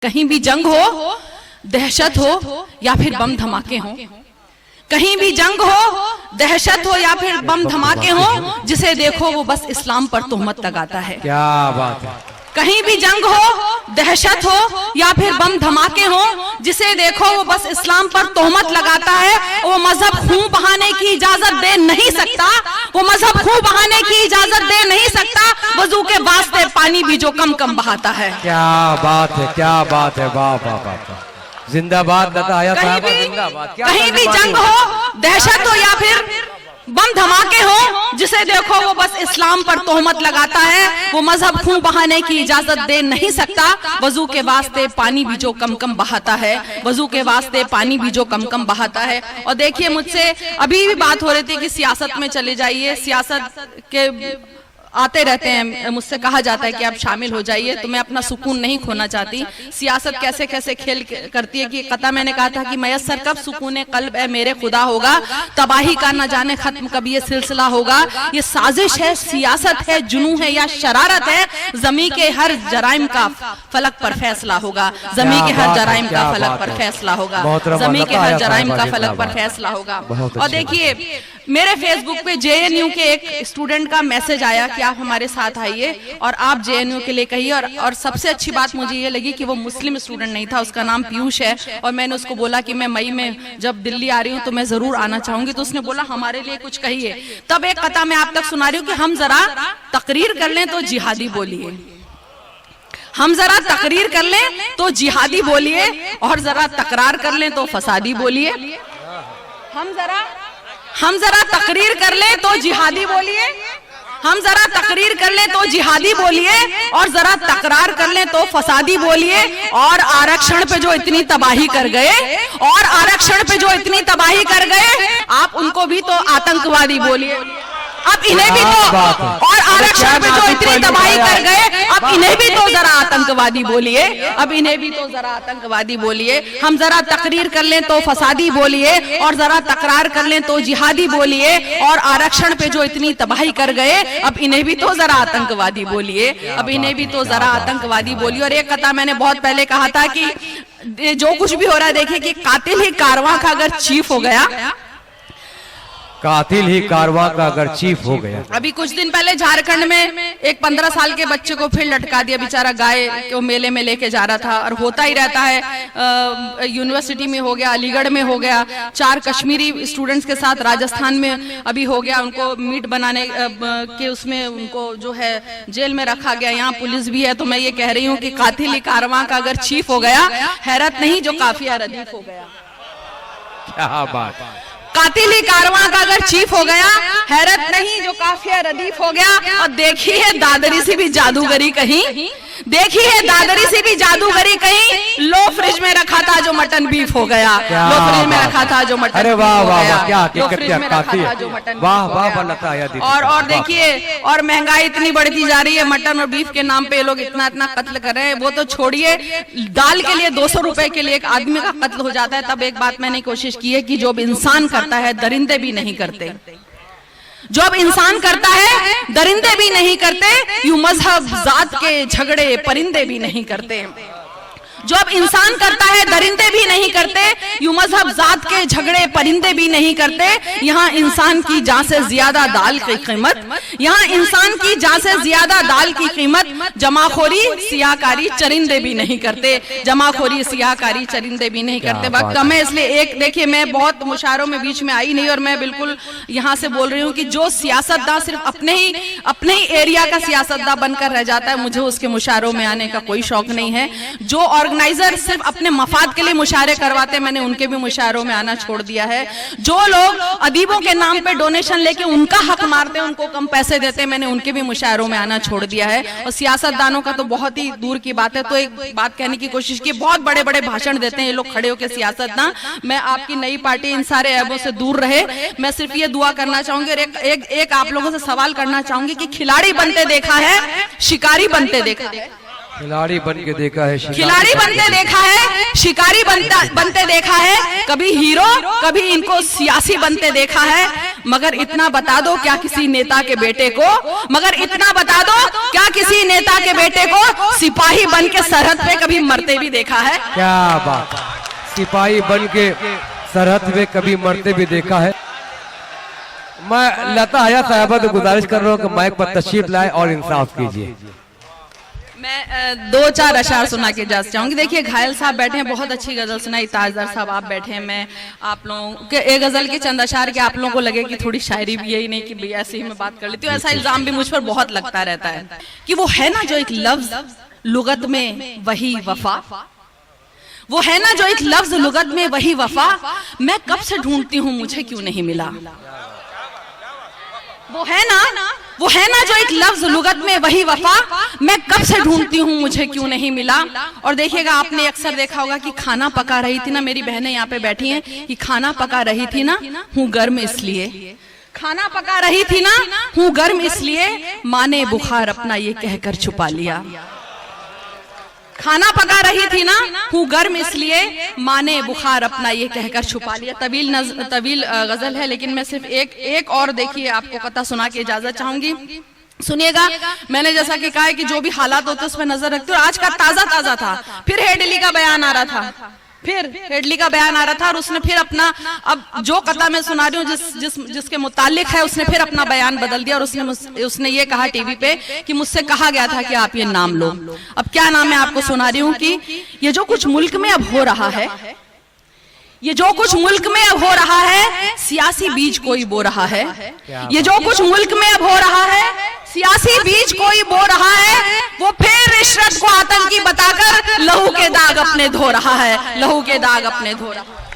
कहीं भी जंग हो, दहशत हो या फिर बम धमाके हो, कहीं भी जंग हो, दहशत हो या फिर बम धमाके हो, जिसे देखो वो बस इस्लाम पर तोहमत लगाता है। क्या बात है। कहीं भी जंग हो, दहशत हो या फिर बम धमाके हो, जिसे देखो वो बस इस्लाम पर तोहमत लगाता है। वो मजहब खून बहाने की इजाजत दे नहीं सकता, वो मजहब खून बहाने की इजाजत दे नहीं सकता, वजू के वास्ते पानी भी जो कम कम बहाता है। क्या बात है, क्या बात है, वाह वाह वाह, जिंदाबाद लता आया साहब, जिंदाबाद। कहीं भी जंग हो, दहशत हो या फिर बम धमाके हो, जिसे देखो वो बस इस्लाम पर तोहमत लगाता है। वो मजहब खून बहाने की इजाजत दे नहीं सकता, वजू के वास्ते पानी भी जो कम कम बहाता है, वजू के वास्ते पानी भी जो कम कम बहाता है। और देखिए, मुझसे अभी भी बात हो रही थी कि सियासत में चले जाइए, सियासत के आते रहते हैं, मुझसे कहा जाता है कि आप शामिल हो जाइए, तो मैं अपना सुकून नहीं खोना चाहती। सियासत कैसे कैसे खेल करती है कि कता मैंने कहा था कि मयस्सर कब सुकून कल्ब है मेरे खुदा होगा, तबाही का न जाने खत्म कब ये सिलसिला होगा। ये साजिश है, सियासत है, जुनू है या शरारत है, जमी के हर जराइम का फलक पर फैसला होगा, जमी के हर जराइम का फलक पर फैसला होगा, जमी के हर जराइम का फलक पर फैसला होगा। और देखिए, मेरे फेसबुक पे जेएनयू के एक स्टूडेंट का मैसेज आया कि आप हमारे साथ आइए और आप जेएनयू के लिए कहिए। और सबसे अच्छी बात मुझे ये लगी कि वो मुस्लिम स्टूडेंट नहीं था, उसका नाम पीयूष है। और मैंने उसको बोला कि मैं मई में जब दिल्ली आ रही हूँ तो मैं जरूर आना चाहूंगी। तो उसने बोला हमारे लिए कुछ कहिए। तब एक कथा मैं आप तक सुना रही हूँ कि हम जरा तकरीर कर लें तो जिहादी बोलिए, हम जरा तकरीर कर लें तो जिहादी बोलिए, और जरा तकरार कर लें तो फसादी बोलिए। हम जरा तकरीर कर ले तो जिहादी बोलिए, हम जरा तकरीर कर ले तो जिहादी बोलिए, और जरा तकरार कर ले तो फसादी बोलिए। और आरक्षण पे जो इतनी तबाही कर गए, और आरक्षण पे जो इतनी तबाही कर गए, आप उनको भी तो आतंकवादी बोलिए। अब इन्हें भी तो, और आरक्षण पे जो इतनी तबाही कर गए, अब इन्हें भी तो जरा आतंकवादी बोलिए, अब इन्हें भी तो जरा आतंकवादी बोलिए। हम जरा तकरीर कर लें तो फसादी बोलिए, और जरा तकरार कर लें तो जिहादी बोलिए। और आरक्षण पे जो इतनी तबाही कर गए, अब इन्हें भी तो जरा आतंकवादी बोलिए, अब इन्हें भी तो जरा आतंकवादी बोलिए। और एक कथा मैंने बहुत पहले कहा था कि जो कुछ भी हो रहा है, देखिए कि कातिल ही कारवां का अगर चीफ हो गया, कातिल ही कारवां का अगर चीफ हो गया। अभी कुछ दिन पहले झारखंड में एक 15 साल के बच्चे को फिर लटका दिया, बेचारा गाय को मेले में लेके जा रहा था। और होता ही रहता है, यूनिवर्सिटी में हो गया, अलीगढ़ में हो गया, 4 कश्मीरी स्टूडेंट्स के साथ राजस्थान में अभी हो गया। उनको मीट बनाने के उसमें उनको जो है जेल में रखा गया, यहाँ पुलिस भी है। तो मैं ये कह रही हूँ कि कातिल ही कारवां का अगर चीफ हो गया, हैरत नहीं जो काफिया रदीफ हो गया। क्या बात, कातिल ही कारवां का अगर चीफ हो गया, हैरत नहीं जो काफिया रदीफ हो गया। और देखी है दादरी से भी जादूगरी कहीं, देखी है दादरी से भी जादूगरी कहीं, लो फ्रिज में रखा था जो मटन बीफ हो गया, लो फ्रिज में रखा था जो मटन, अरे वाह वाह वाह, क्या लो फ्रिज में रखा था जो मटन, वाह वाह बनता है। और देखिए, और महंगाई इतनी बढ़ती जा रही है, मटन और बीफ के नाम पे ये लोग इतना इतना कत्ल कर रहे हैं। वो तो छोड़िए, दाल के लिए 200 रुपए के लिए एक आदमी का कत्ल हो जाता है। तब एक बात मैंने कोशिश की है कि जो इंसान करता है दरिंदे भी नहीं करते, जो अब इंसान करता है दरिंदे भी नहीं करते, यूं मजहब जात के झगड़े परिंदे भी नहीं करते। जो अब इंसान करता है दरिंदे भी नहीं करते, यूं मजहब जात के झगड़े परिंदे भी नहीं करते। यहाँ इंसान की जान से ज्यादा दाल की कीमत, यहाँ इंसान की जान से ज्यादा दाल की कीमत, जमाखोरी सियाकारी चरिंदे भी नहीं करते, जमाखोरी सियाकारी चरिंदे भी नहीं करते। वक्त कम है, इसलिए एक देखिए, मैं बहुत मुशायरों में बीच में आई नहीं, और मैं बिल्कुल यहाँ से बोल रही हूँ कि जो सियासतदान सिर्फ अपने ही एरिया का सियासतदान बनकर रह जाता है, मुझे उसके मुशायरों में आने का कोई शौक नहीं है। जो ऑर्गेनाइजर सिर्फ अपने मफाद के लिए मुशायरे करवाते, मैंने उनके भी मुशायरों में आना छोड़ दिया है। जो लोग अदीबों के नाम पे डोनेशन लेके उनका हक मारते हैं, उनको कम पैसे देते हैं, मैंने उनके भी मुशायरों में आना छोड़ दिया है। और सियासतदानों का तो बहुत ही दूर की बात है। तो एक बात कहने की कोशिश की, बहुत बड़े बड़े भाषण देते हैं ये लोग खड़े होकर सियासतदान। मैं आपकी नई पार्टी इन सारे ऐबों से दूर रहे। मैं सिर्फ ये दुआ करना चाहूंगी, और एक आप लोगों से सवाल करना चाहूंगी कि खिलाड़ी बनते देखा है, शिकारी बनते देखा है? खिलाड़ी बन के देखा है, खिलाड़ी बनते देखा है, शिकारी बनते देखा है, कभी हीरो कभी इनको सियासी बनते देखा है। मगर इतना बता दो क्या किसी नेता के बेटे को, मगर इतना बता दो क्या किसी नेता के बेटे को सिपाही बन के सरहद पे कभी मरते भी देखा है? क्या बात, सिपाही बन के सरहद पे कभी मरते भी देखा है। मैं लता हया साहबा तो गुजारिश कर रहा हूँ कि माइक पर तशरीफ लाए और इंसाफ कीजिए। मैं 2-4 अशार सुना के जा चाहूंगी। देखिए घायल साहब बैठे हैं, बहुत अच्छी गजल सुनाई। ताजदार साहब आप बैठे हैं, मैं आप लोगों के एक गजल के चंद अशार के आप लोगों को लगे कि थोड़ी शायरी भी, यही नहीं कि भैया ऐसे ही मैं बात कर लेती हूँ। ऐसा इल्जाम भी मुझ पर बहुत लगता रहता है कि वो है ना जो एक लफ्ज लुगत में वही वफा, वो है ना जो एक लफ्ज लुगत में वही वफा, मैं कब से ढूंढती हूँ मुझे क्यों नहीं मिला। वो है ना जो एक लफ्ज लुगत में वही वफा, मैं कब से ढूंढती हूँ मुझे क्यों नहीं मिला। और देखिएगा आपने अक्सर देखा होगा कि खाना पका रही थी ना, मेरी बहनें यहाँ पे बैठी हैं, कि खाना पका रही थी ना हूँ गर्म इसलिए, खाना पका रही थी ना हूँ गर्म इसलिए, माँ ने बुखार अपना ये कहकर छुपा लिया। खाना पका रही थी ना हूँ गर्म इसलिए, माँ ने बुखार अपना ये कहकर छुपा लिया। तवील गजल है, लेकिन मैं सिर्फ एक और देखिए आपको कथा सुना के इजाजत चाहूंगी। सुनिएगा, मैंने जैसा कि कहा है कि जो भी हालात होते हैं उस पर नजर रखते हो। आज का ताजा था, फिर हेडली का बयान आ रहा था, और उसने फिर अपना, अब जो कथा मैं सुना रही हूँ जिसके मुतालिक है, उसने फिर अपना बयान बदल दिया और उसने ये कहा टीवी पे कि मुझसे कहा गया था कि आप ये नाम लो। अब क्या नाम है आपको सुना रही हूँ कि ये जो कुछ मुल्क में अब हो रहा है, ये जो कुछ मुल्क में अब हो रहा है, सियासी बीज कोई बो रहा है। ये जो कुछ मुल्क में अब हो रहा है, सियासी बीज कोई बो रहा है, वो फिर इशरत को आतंकी बताकर लहू के दाग अपने धो रहा है, लहू के दाग अपने धो रहा है।